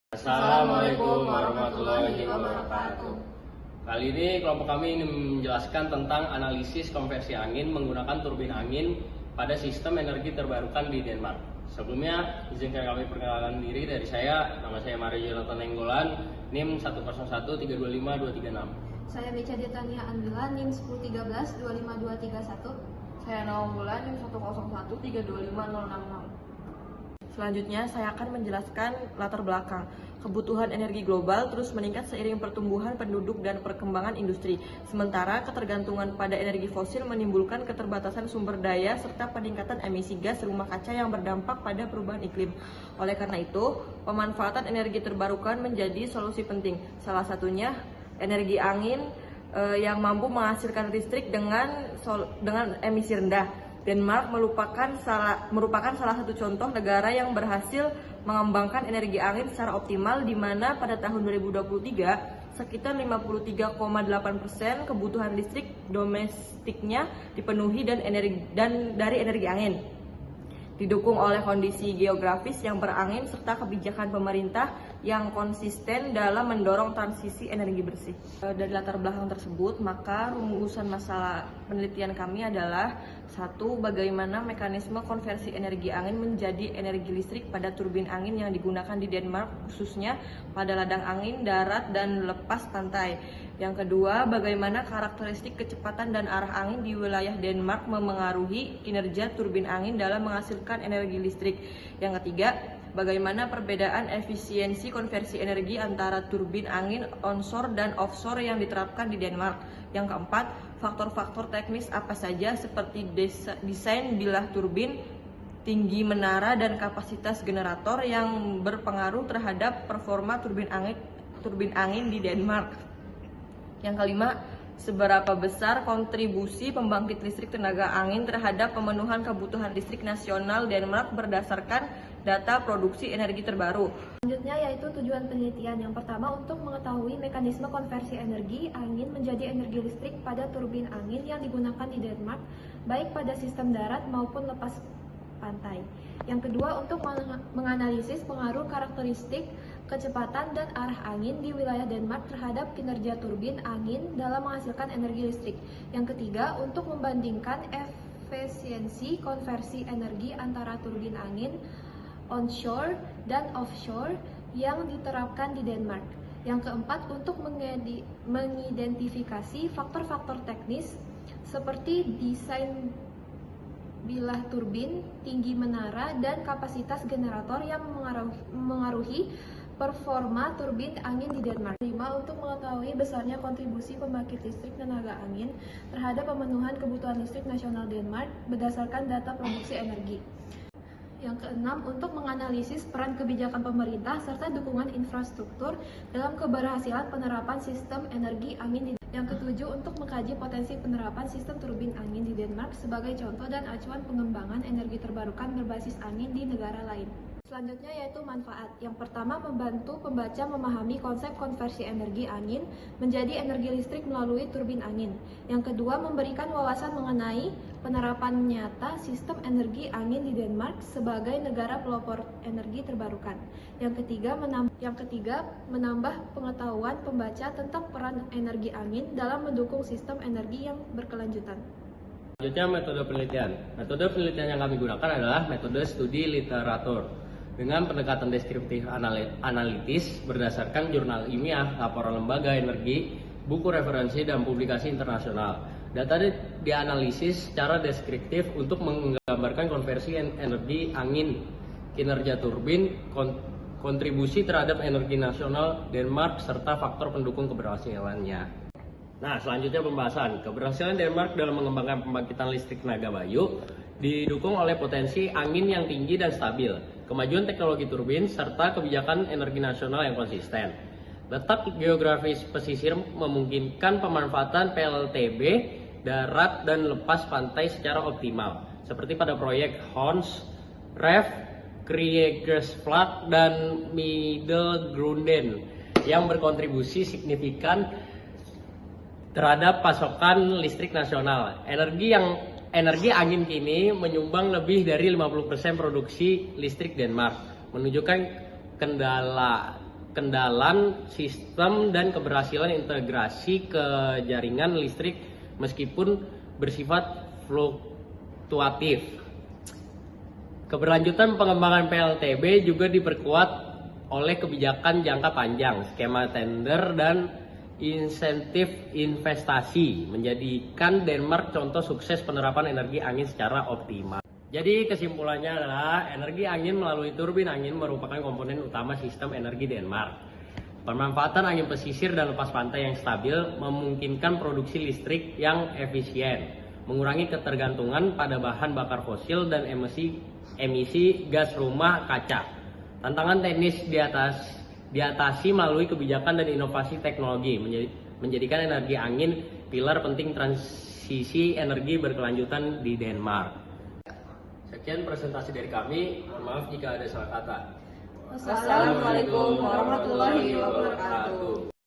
Assalamualaikum warahmatullahi wabarakatuh. Kali ini kelompok kami ingin menjelaskan tentang analisis konversi angin menggunakan turbin angin pada sistem energi terbarukan di Denmark. Sebelumnya, izinkan kami perkenalkan diri dari saya. Nama saya Mario Jonathan Nenggolan, NIM 101325236. Saya Beca Ditania Andila, NIM 101325231. Saya Naum Bulan, NIM 101325066. Selanjutnya, saya akan menjelaskan latar belakang. Kebutuhan energi global terus meningkat seiring pertumbuhan penduduk dan perkembangan industri. Sementara ketergantungan pada energi fosil menimbulkan keterbatasan sumber daya serta peningkatan emisi gas rumah kaca yang berdampak pada perubahan iklim. Oleh karena itu, pemanfaatan energi terbarukan menjadi solusi penting. Salah satunya energi angin yang mampu menghasilkan listrik dengan emisi rendah. Denmark merupakan salah satu contoh negara yang berhasil mengembangkan energi angin secara optimal, di mana pada tahun 2023 sekitar 53,8% kebutuhan listrik domestiknya dipenuhi dari energi angin. Didukung oleh kondisi geografis yang berangin serta kebijakan pemerintah yang konsisten dalam mendorong transisi energi bersih. Dari latar belakang tersebut, maka rumusan masalah penelitian kami adalah: 1. Bagaimana mekanisme konversi energi angin menjadi energi listrik pada turbin angin yang digunakan di Denmark, khususnya pada ladang angin, darat, dan lepas pantai. Yang kedua, bagaimana karakteristik kecepatan dan arah angin di wilayah Denmark memengaruhi kinerja turbin angin dalam menghasilkan energi listrik. Yang ketiga, bagaimana perbedaan efisiensi konversi energi antara turbin angin onshore dan offshore yang diterapkan di Denmark. Yang keempat, faktor-faktor teknis apa saja seperti desain bilah turbin, tinggi menara, dan kapasitas generator yang berpengaruh terhadap performa turbin angin di Denmark. Yang kelima, seberapa besar kontribusi pembangkit listrik tenaga angin terhadap pemenuhan kebutuhan listrik nasional Denmark berdasarkan data produksi energi terbaru. Selanjutnya yaitu tujuan penelitian. Yang pertama, untuk mengetahui mekanisme konversi energi angin menjadi energi listrik pada turbin angin yang digunakan di Denmark, baik pada sistem darat maupun lepas pantai. Yang kedua, untuk menganalisis pengaruh karakteristik kecepatan dan arah angin di wilayah Denmark terhadap kinerja turbin angin dalam menghasilkan energi listrik. Yang ketiga, untuk membandingkan efisiensi konversi energi antara turbin angin onshore dan offshore yang diterapkan di Denmark. Yang keempat, untuk mengidentifikasi faktor-faktor teknis seperti desain bilah turbin, tinggi menara, dan kapasitas generator yang mengaruhi performa turbin angin di Denmark. 5. Untuk mengetahui besarnya kontribusi pembangkit listrik tenaga angin terhadap pemenuhan kebutuhan listrik nasional Denmark berdasarkan data produksi energi. Yang keenam, untuk menganalisis peran kebijakan pemerintah serta dukungan infrastruktur dalam keberhasilan penerapan sistem energi angin di Denmark. Yang ketujuh, untuk mengkaji potensi penerapan sistem turbin angin di Denmark sebagai contoh dan acuan pengembangan energi terbarukan berbasis angin di negara lain. Selanjutnya yaitu manfaat. Yang pertama, membantu pembaca memahami konsep konversi energi angin menjadi energi listrik melalui turbin angin. Yang kedua, memberikan wawasan mengenai penerapan nyata sistem energi angin di Denmark sebagai negara pelopor energi terbarukan. Yang ketiga, menambah pengetahuan pembaca tentang peran energi angin dalam mendukung sistem energi yang berkelanjutan. Selanjutnya, metode penelitian. Metode penelitian yang kami gunakan adalah metode studi literatur dengan pendekatan deskriptif analitis berdasarkan jurnal ilmiah, laporan lembaga energi, buku referensi, dan publikasi internasional. Data dianalisis secara deskriptif untuk menggambarkan konversi energi angin, kinerja turbin, kontribusi terhadap energi nasional Denmark, serta faktor pendukung keberhasilannya. Nah, selanjutnya pembahasan. Keberhasilan Denmark dalam mengembangkan pembangkitan listrik tenaga bayu didukung oleh potensi angin yang tinggi dan stabil, kemajuan teknologi turbin, serta kebijakan energi nasional yang konsisten. Letak geografis pesisir memungkinkan pemanfaatan PLTB darat dan lepas pantai secara optimal, seperti pada proyek Horns Rev, Kriegers-Flak, dan Middelgrunden, yang berkontribusi signifikan terhadap pasokan listrik nasional. Energi angin kini menyumbang lebih dari 50% produksi listrik Denmark, menunjukkan kendala pengandalan sistem dan keberhasilan integrasi ke jaringan listrik meskipun bersifat fluktuatif. Keberlanjutan pengembangan PLTB juga diperkuat oleh kebijakan jangka panjang, skema tender dan insentif investasi, menjadikan Denmark contoh sukses penerapan energi angin secara optimal. Jadi kesimpulannya adalah energi angin melalui turbin angin merupakan komponen utama sistem energi Denmark. Pemanfaatan angin pesisir dan lepas pantai yang stabil memungkinkan produksi listrik yang efisien, mengurangi ketergantungan pada bahan bakar fosil dan emisi gas rumah kaca. Tantangan teknis diatasi melalui kebijakan dan inovasi teknologi, menjadikan energi angin pilar penting transisi energi berkelanjutan di Denmark. Sekian presentasi dari kami, maaf jika ada salah kata. Wassalamualaikum warahmatullahi wabarakatuh.